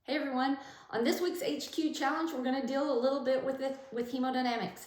Hey everyone, on this week's HQ challenge, we're going to deal a little bit with hemodynamics.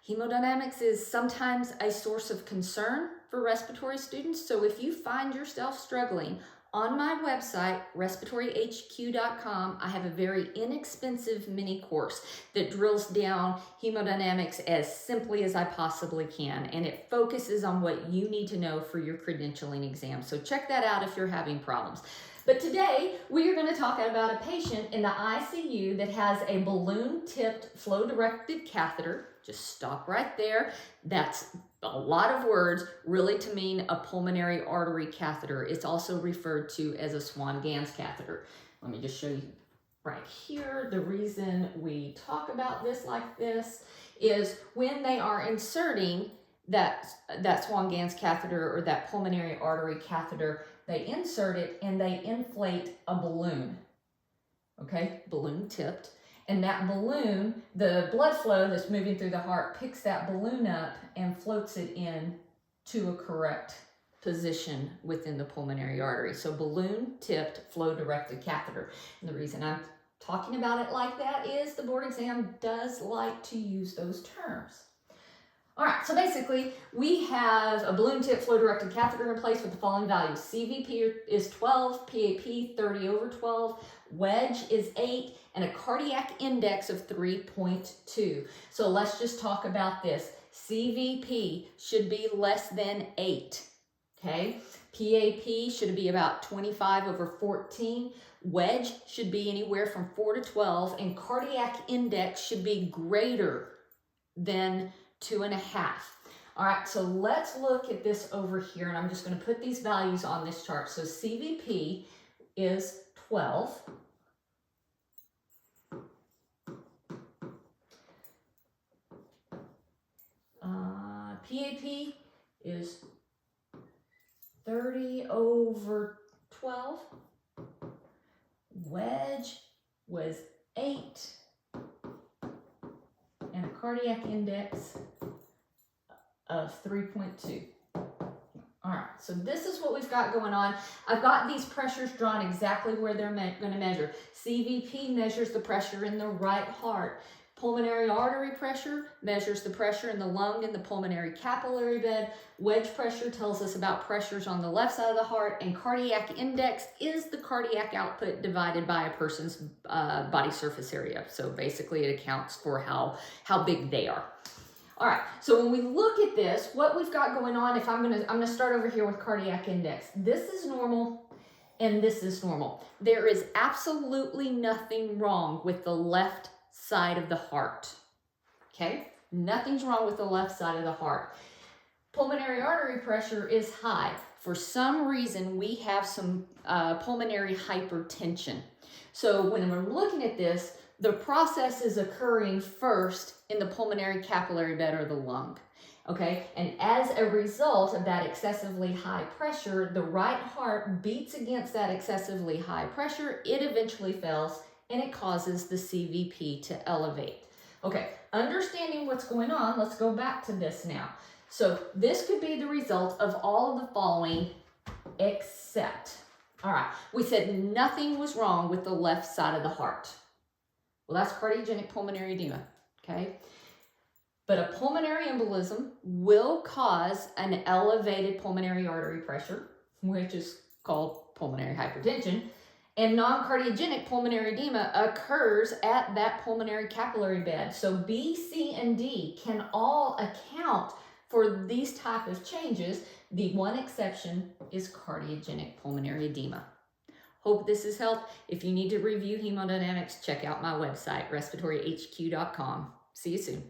Hemodynamics is sometimes a source of concern for respiratory students, so if you find yourself struggling, on my website, respiratoryhq.com, I have a very inexpensive mini course that drills down hemodynamics as simply as I possibly can, and it focuses on what you need to know for your credentialing exam. So check that out if you're having problems. But today, we are going to talk about a patient in the ICU that has a balloon-tipped flow-directed catheter. Just stop right there. That's a lot of words really to mean a pulmonary artery catheter. It's also referred to as a Swan-Ganz catheter. Let me just show you right here. The reason we talk about this like this is when they are inserting that Swan-Ganz catheter or that pulmonary artery catheter, they insert it and they inflate a balloon, okay, balloon tipped. And that balloon, the blood flow that's moving through the heart picks that balloon up and floats it in to a correct position within the pulmonary artery. So balloon tipped flow directed catheter. And the reason I'm talking about it like that is the board exam does like to use those terms. All right, so basically we have a balloon tip flow directed catheter in place with the following values. CVP is 12, PAP 30 over 12, wedge is 8, and a cardiac index of 3.2. So let's just talk about this. CVP should be less than 8, okay? PAP should be about 25 over 14. Wedge should be anywhere from 4 to 12, and cardiac index should be greater than 2.5. All right, so let's look at this over here, and I'm just going to put these values on this chart. So CVP is 12. PAP is 30 over 12. Wedge was 8. And a cardiac index of 3.2. All right, so this is what we've got going on. I've got these pressures drawn exactly where they're going to measure. CVP measures the pressure in the right heart. Pulmonary artery pressure measures the pressure in the lung and the pulmonary capillary bed. Wedge pressure tells us about pressures on the left side of the heart, and cardiac index is the cardiac output divided by a person's body surface area. So basically it accounts for how big they are. All right, so when we look at this, what we've got going on, I'm gonna start over here with cardiac index. This is normal and this is normal. There is absolutely nothing wrong with the left side of the heart, okay? Nothing's wrong with the left side of the heart. Pulmonary artery pressure is high. For some reason, we have some pulmonary hypertension. So when we're looking at this, the process is occurring first in the pulmonary capillary bed or the lung, okay? And as a result of that excessively high pressure, the right heart beats against that excessively high pressure, it eventually fails, and it causes the CVP to elevate. Okay, understanding what's going on, let's go back to this now. So this could be the result of all of the following except, all right, we said nothing was wrong with the left side of the heart. Well, that's cardiogenic pulmonary edema, okay? But a pulmonary embolism will cause an elevated pulmonary artery pressure, which is called pulmonary hypertension. And non-cardiogenic pulmonary edema occurs at that pulmonary capillary bed. So B, C, and D can all account for these type of changes. The one exception is cardiogenic pulmonary edema. Hope this has helped. If you need to review hemodynamics, check out my website, respiratoryhq.com. See you soon.